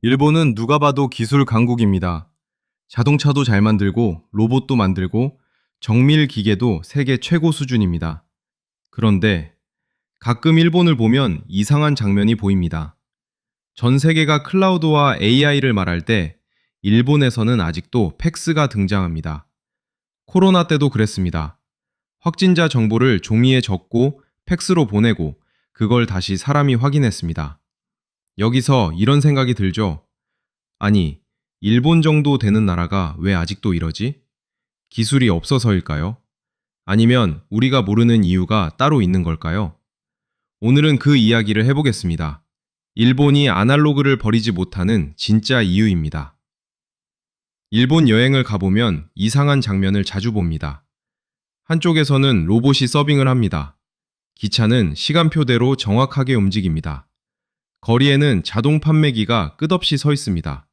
일본은 누가 봐도 기술 강국입니다. 자동차도 잘 만들고 로봇도 만들고 정밀 기계도 세계 최고 수준입니다. 그런데 가끔 일본을 보면 이상한 장면이 보입니다. 전 세계가 클라우드와 AI를 말할 때 일본에서는 아직도 팩스가 등장합니다. 코로나 때도 그랬습니다. 확진자 정보를 종이에 적고 팩스로 보내고 그걸 다시 사람이 확인했습니다. 여기서 이런 생각이 들죠. 아니, 일본 정도 되는 나라가 왜 아직도 이러지? 기술이 없어서일까요? 아니면 우리가 모르는 이유가 따로 있는 걸까요? 오늘은 그 이야기를 해보겠습니다. 일본이 아날로그를 버리지 못하는 진짜 이유입니다. 일본 여행을 가보면 이상한 장면을 자주 봅니다. 한쪽에서는 로봇이 서빙을 합니다. 기차는 시간표대로 정확하게 움직입니다. 거리에는 자동 판매기가 끝없이 서 있습니다.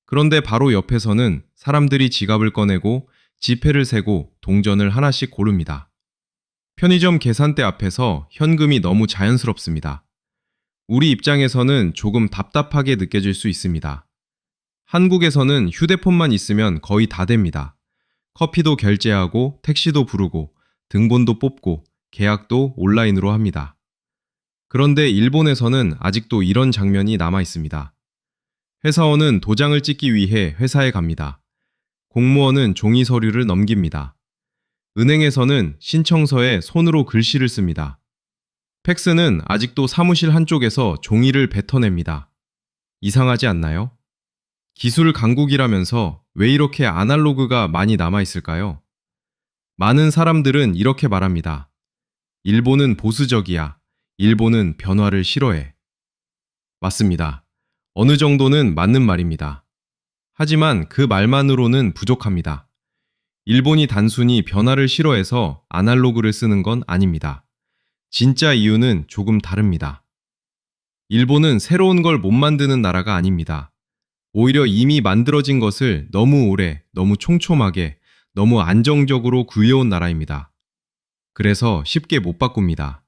그런데 바로 옆에서는 사람들이 지갑을 꺼내고 지폐를 세고 동전을 하나씩 고릅니다. 편의점 계산대 앞에서 현금이 너무 자연스럽습니다. 우리 입장에서는 조금 답답하게 느껴질 수 있습니다. 한국에서는 휴대폰만 있으면 거의 다 됩니다. 커피도 결제하고 택시도 부르고 등본도 뽑고 계약도 온라인으로 합니다. 그런데 일본에서는 아직도 이런 장면이 남아 있습니다. 회사원은 도장을 찍기 위해 회사에 갑니다. 공무원은 종이 서류를 넘깁니다. 은행에서는 신청서에 손으로 글씨를 씁니다. 팩스는 아직도 사무실 한쪽에서 종이를 뱉어냅니다. 이상하지 않나요? 기술 강국이라면서 왜 이렇게 아날로그가 많이 남아 있을까요? 많은 사람들은 이렇게 말합니다. 일본은 보수적이야. 일본은 변화를 싫어해. 맞습니다. 어느 정도는 맞는 말입니다. 하지만 그 말만으로는 부족합니다. 일본이 단순히 변화를 싫어해서 아날로그를 쓰는 건 아닙니다. 진짜 이유는 조금 다릅니다. 일본은 새로운 걸 못 만드는 나라가 아닙니다. 오히려 이미 만들어진 것을 너무 오래, 너무 촘촘하게, 너무 안정적으로 굴려온 나라입니다. 그래서 쉽게 못 바꿉니다.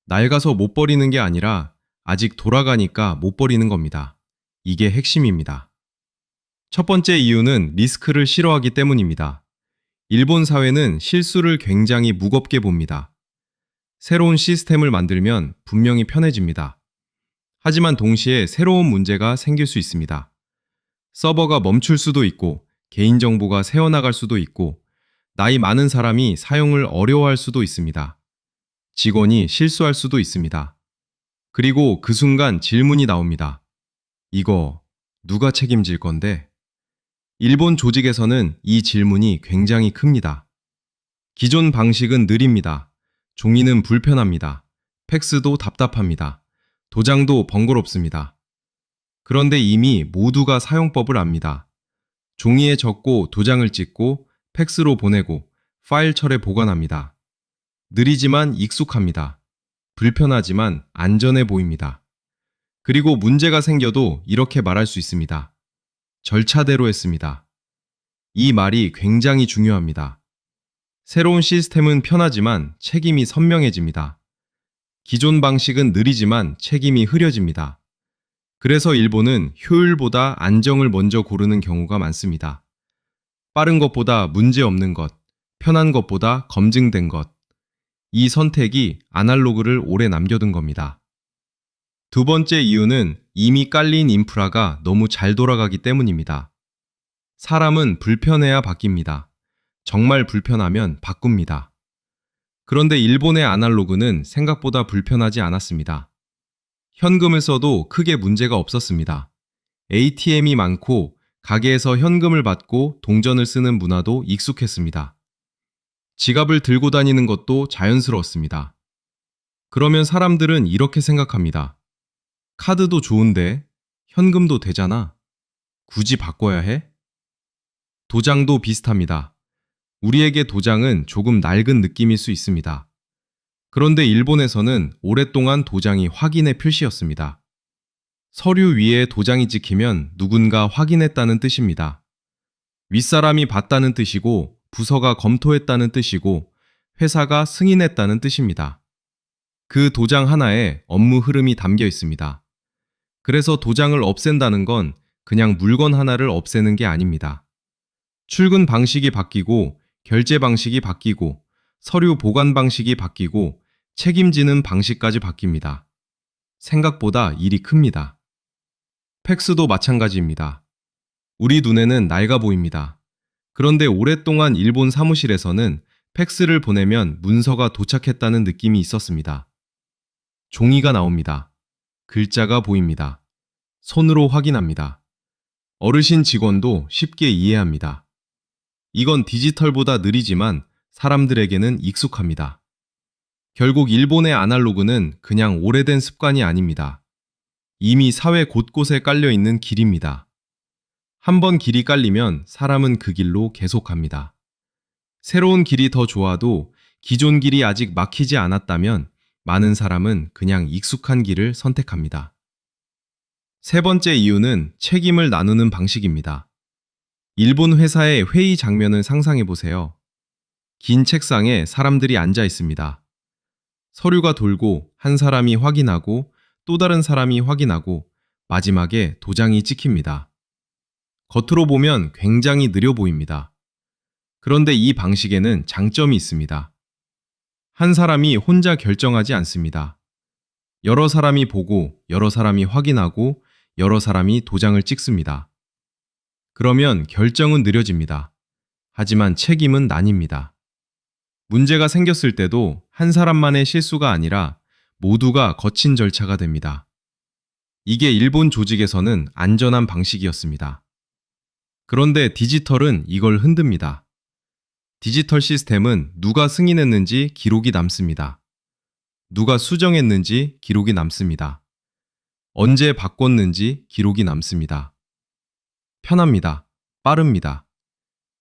낡아서 못 버리는 게 아니라 아직 돌아가니까 못 버리는 겁니다. 이게 핵심입니다. 첫 번째 이유는 리스크를 싫어하기 때문입니다. 일본 사회는 실수를 굉장히 무겁게 봅니다. 새로운 시스템을 만들면 분명히 편해집니다. 하지만 동시에 새로운 문제가 생길 수 있습니다. 서버가 멈출 수도 있고, 개인정보가 새어나갈 수도 있고, 나이 많은 사람이 사용을 어려워할 수도 있습니다. 직원이 실수할 수도 있습니다. 그리고 그 순간 질문이 나옵니다. 이거 누가 책임질 건데? 일본 조직에서는 이 질문이 굉장히 큽니다. 기존 방식은 느립니다. 종이는 불편합니다. 팩스도 답답합니다. 도장도 번거롭습니다. 그런데 이미 모두가 사용법을 압니다. 종이에 적고 도장을 찍고 팩스로 보내고 파일철에 보관합니다. 느리지만 익숙합니다. 불편하지만 안전해 보입니다. 그리고 문제가 생겨도 이렇게 말할 수 있습니다. 절차대로 했습니다. 이 말이 굉장히 중요합니다. 새로운 시스템은 편하지만 책임이 선명해집니다. 기존 방식은 느리지만 책임이 흐려집니다. 그래서 일본은 효율보다 안정을 먼저 고르는 경우가 많습니다. 빠른 것보다 문제 없는 것, 편한 것보다 검증된 것. 이 선택이 아날로그를 오래 남겨둔 겁니다. 두 번째 이유는 이미 깔린 인프라가 너무 잘 돌아가기 때문입니다. 사람은 불편해야 바뀝니다. 정말 불편하면 바꿉니다. 그런데 일본의 아날로그는 생각보다 불편하지 않았습니다. 현금을 써도 크게 문제가 없었습니다. ATM이 많고 가게에서 현금을 받고 동전을 쓰는 문화도 익숙했습니다. 지갑을 들고 다니는 것도 자연스러웠습니다. 그러면 사람들은 이렇게 생각합니다. 카드도 좋은데 현금도 되잖아. 굳이 바꿔야 해? 도장도 비슷합니다. 우리에게 도장은 조금 낡은 느낌일 수 있습니다. 그런데 일본에서는 오랫동안 도장이 확인의 표시였습니다. 서류 위에 도장이 찍히면 누군가 확인했다는 뜻입니다. 윗사람이 봤다는 뜻이고 부서가 검토했다는 뜻이고 회사가 승인했다는 뜻입니다. 그 도장 하나에 업무 흐름이 담겨 있습니다. 그래서 도장을 없앤다는 건 그냥 물건 하나를 없애는 게 아닙니다. 출근 방식이 바뀌고, 결제 방식이 바뀌고, 서류 보관 방식이 바뀌고, 책임지는 방식까지 바뀝니다. 생각보다 일이 큽니다. 팩스도 마찬가지입니다. 우리 눈에는 낡아 보입니다. 그런데 오랫동안 일본 사무실에서는 팩스를 보내면 문서가 도착했다는 느낌이 있었습니다. 종이가 나옵니다. 글자가 보입니다. 손으로 확인합니다. 어르신 직원도 쉽게 이해합니다. 이건 디지털보다 느리지만 사람들에게는 익숙합니다. 결국 일본의 아날로그는 그냥 오래된 습관이 아닙니다. 이미 사회 곳곳에 깔려 있는 길입니다. 한번 길이 깔리면 사람은 그 길로 계속 갑니다. 새로운 길이 더 좋아도 기존 길이 아직 막히지 않았다면 많은 사람은 그냥 익숙한 길을 선택합니다. 세 번째 이유는 책임을 나누는 방식입니다. 일본 회사의 회의 장면을 상상해 보세요. 긴 책상에 사람들이 앉아 있습니다. 서류가 돌고 한 사람이 확인하고 또 다른 사람이 확인하고 마지막에 도장이 찍힙니다. 겉으로 보면 굉장히 느려 보입니다. 그런데 이 방식에는 장점이 있습니다. 한 사람이 혼자 결정하지 않습니다. 여러 사람이 보고, 여러 사람이 확인하고, 여러 사람이 도장을 찍습니다. 그러면 결정은 느려집니다. 하지만 책임은 나뉩니다. 문제가 생겼을 때도 한 사람만의 실수가 아니라 모두가 거친 절차가 됩니다. 이게 일본 조직에서는 안전한 방식이었습니다. 그런데 디지털은 이걸 흔듭니다. 디지털 시스템은 누가 승인했는지 기록이 남습니다. 누가 수정했는지 기록이 남습니다. 언제 바꿨는지 기록이 남습니다. 편합니다. 빠릅니다.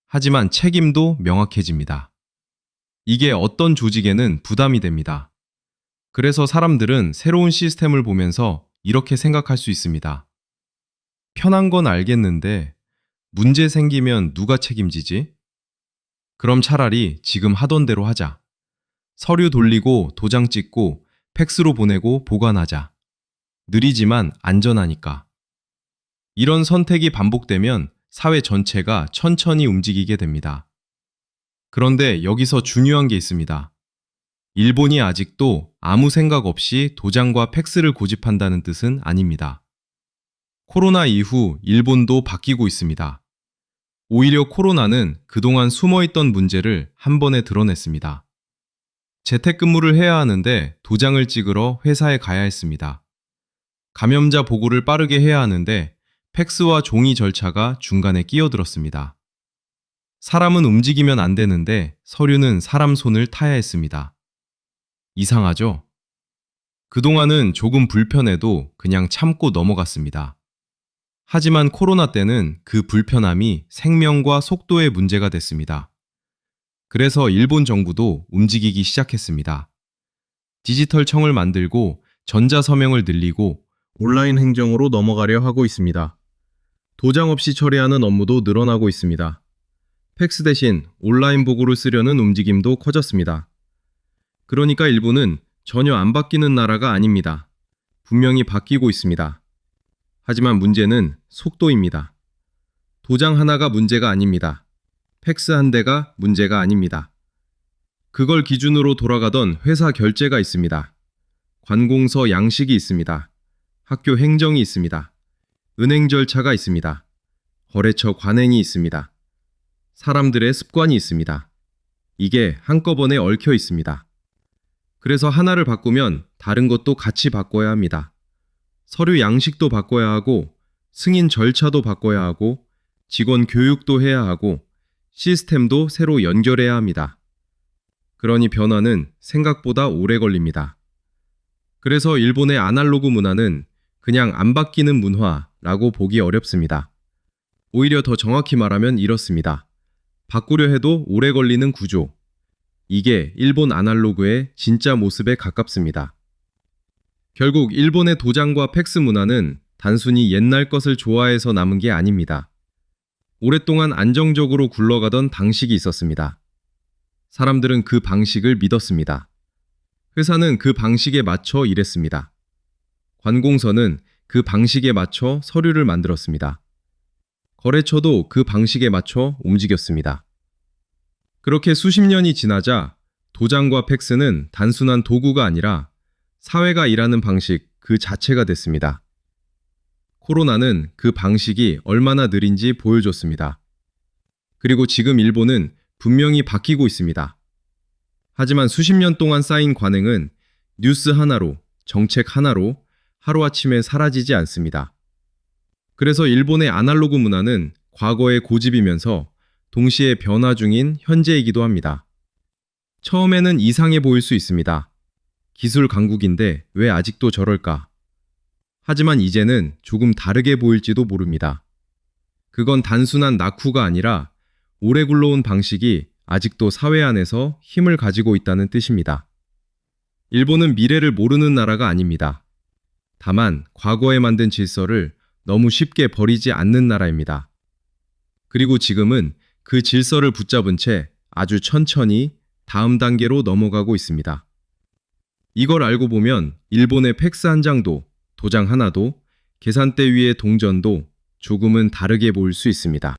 하지만 책임도 명확해집니다. 이게 어떤 조직에는 부담이 됩니다. 그래서 사람들은 새로운 시스템을 보면서 이렇게 생각할 수 있습니다. 편한 건 알겠는데 문제 생기면 누가 책임지지? 그럼 차라리 지금 하던 대로 하자. 서류 돌리고 도장 찍고 팩스로 보내고 보관하자. 느리지만 안전하니까. 이런 선택이 반복되면 사회 전체가 천천히 움직이게 됩니다. 그런데 여기서 중요한 게 있습니다. 일본이 아직도 아무 생각 없이 도장과 팩스를 고집한다는 뜻은 아닙니다. 코로나 이후 일본도 바뀌고 있습니다. 오히려 코로나는 그동안 숨어있던 문제를 한 번에 드러냈습니다. 재택근무를 해야 하는데 도장을 찍으러 회사에 가야 했습니다. 감염자 보고를 빠르게 해야 하는데 팩스와 종이 절차가 중간에 끼어들었습니다. 사람은 움직이면 안 되는데 서류는 사람 손을 타야 했습니다. 이상하죠? 그동안은 조금 불편해도 그냥 참고 넘어갔습니다. 하지만 코로나 때는 그 불편함이 생명과 속도의 문제가 됐습니다. 그래서 일본 정부도 움직이기 시작했습니다. 디지털 청을 만들고 전자서명을 늘리고 온라인 행정으로 넘어가려 하고 있습니다. 도장 없이 처리하는 업무도 늘어나고 있습니다. 팩스 대신 온라인 보고를 쓰려는 움직임도 커졌습니다. 그러니까 일본은 전혀 안 바뀌는 나라가 아닙니다. 분명히 바뀌고 있습니다. 하지만 문제는 속도입니다. 도장 하나가 문제가 아닙니다. 팩스 한 대가 문제가 아닙니다. 그걸 기준으로 돌아가던 회사 결제가 있습니다. 관공서 양식이 있습니다. 학교 행정이 있습니다. 은행 절차가 있습니다. 거래처 관행이 있습니다. 사람들의 습관이 있습니다. 이게 한꺼번에 얽혀 있습니다. 그래서 하나를 바꾸면 다른 것도 같이 바꿔야 합니다. 서류 양식도 바꿔야 하고, 승인 절차도 바꿔야 하고, 직원 교육도 해야 하고, 시스템도 새로 연결해야 합니다. 그러니 변화는 생각보다 오래 걸립니다. 그래서 일본의 아날로그 문화는 그냥 안 바뀌는 문화라고 보기 어렵습니다. 오히려 더 정확히 말하면 이렇습니다. 바꾸려 해도 오래 걸리는 구조. 이게 일본 아날로그의 진짜 모습에 가깝습니다. 결국 일본의 도장과 팩스 문화는 단순히 옛날 것을 좋아해서 남은 게 아닙니다. 오랫동안 안정적으로 굴러가던 방식이 있었습니다. 사람들은 그 방식을 믿었습니다. 회사는 그 방식에 맞춰 일했습니다. 관공서는 그 방식에 맞춰 서류를 만들었습니다. 거래처도 그 방식에 맞춰 움직였습니다. 그렇게 수십 년이 지나자 도장과 팩스는 단순한 도구가 아니라 사회가 일하는 방식 그 자체가 됐습니다. 코로나는 그 방식이 얼마나 느린지 보여줬습니다. 그리고 지금 일본은 분명히 바뀌고 있습니다. 하지만 수십 년 동안 쌓인 관행은 뉴스 하나로, 정책 하나로 하루아침에 사라지지 않습니다. 그래서 일본의 아날로그 문화는 과거의 고집이면서 동시에 변화 중인 현재이기도 합니다. 처음에는 이상해 보일 수 있습니다. 기술 강국인데 왜 아직도 저럴까? 하지만 이제는 조금 다르게 보일지도 모릅니다. 그건 단순한 낙후가 아니라 오래 굴러온 방식이 아직도 사회 안에서 힘을 가지고 있다는 뜻입니다. 일본은 미래를 모르는 나라가 아닙니다. 다만 과거에 만든 질서를 너무 쉽게 버리지 않는 나라입니다. 그리고 지금은 그 질서를 붙잡은 채 아주 천천히 다음 단계로 넘어가고 있습니다. 이걸 알고 보면 일본의 팩스 한 장도, 도장 하나도, 계산대 위의 동전도 조금은 다르게 보일 수 있습니다.